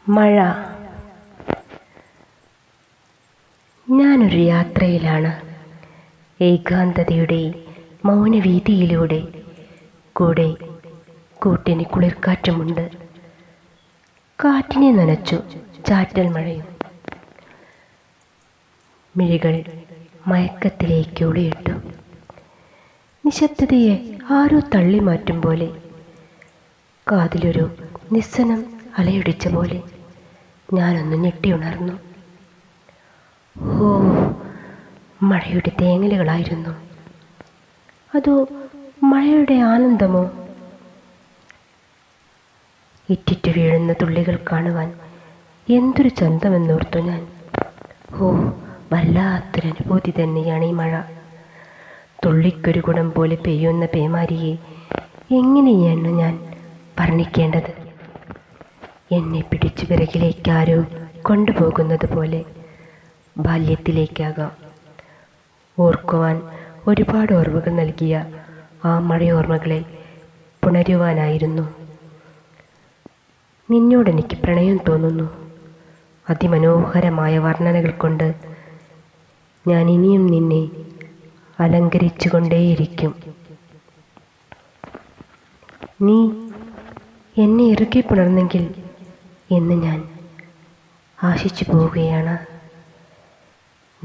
മഴ. ഞാനൊരു യാത്രയിലാണ്. ഏകാന്തതയുടെ മൗനവീതിയിലൂടെ. കൂടെ കൂട്ടിന് കുളിർക്കാറ്റുമുണ്ട്. കാറ്റിനെ നനച്ചു ചാറ്റൽ മഴയും. മിഴികൾ മയക്കത്തിലേക്ക് ഒളിയിട്ടു. നിശബ്ദതയെ ആരോ തള്ളി മാറ്റും പോലെ. കാതിലൊരു നിസ്സനം അലയടിച്ച പോലെ ഞാനൊന്ന് ഞെട്ടിയുണർന്നു. ഓ, മഴയുടെ തേങ്ങലുകളായിരുന്നു. അതോ മഴയുടെ ആനന്ദമോ? ഇറ്റിറ്റ് വീഴുന്ന തുള്ളികൾ കാണുവാൻ എന്തൊരു ചന്തമെന്നോർത്തു ഞാൻ. ഓ, വല്ലാത്തൊരനുഭൂതി തന്നെയാണ് ഈ മഴ. തുള്ളിക്കൊരു കുടം പോലെ പെയ്യുന്ന പേമാരിയെ എങ്ങനെയാണ് ഞാൻ വർണ്ണിക്കേണ്ടത്? എന്നെ പിടിച്ചു പിറകിലേക്കാരോ കൊണ്ടുപോകുന്നത് പോലെ. ബാല്യത്തിലേക്കാകാം. ഓർക്കുവാൻ ഒരുപാട് ഓർമ്മകൾ നൽകിയ ആ മഴയോർമ്മകളെ പുണരുവാനായിരുന്നു. നിന്നോടെനിക്ക് പ്രണയം തോന്നുന്നു. അതിമനോഹരമായ വർണ്ണനകൾ കൊണ്ട് ഞാൻ ഇനിയും നിന്നെ അലങ്കരിച്ചു കൊണ്ടേയിരിക്കും. നീ എന്നെ ഇറുകെ പുണർന്നെങ്കിൽ എന്ന് ഞാൻ ആശിച്ചു പോവുകയാണ്.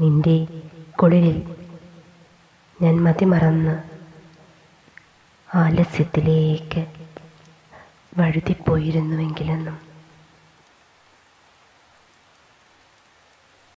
നിന്റെ കുളിരിൽ ഞാൻ മതിമറന്ന് ആലസ്യത്തിലേക്ക് വഴുതിപ്പോയിരുന്നുവെങ്കിലെന്നും.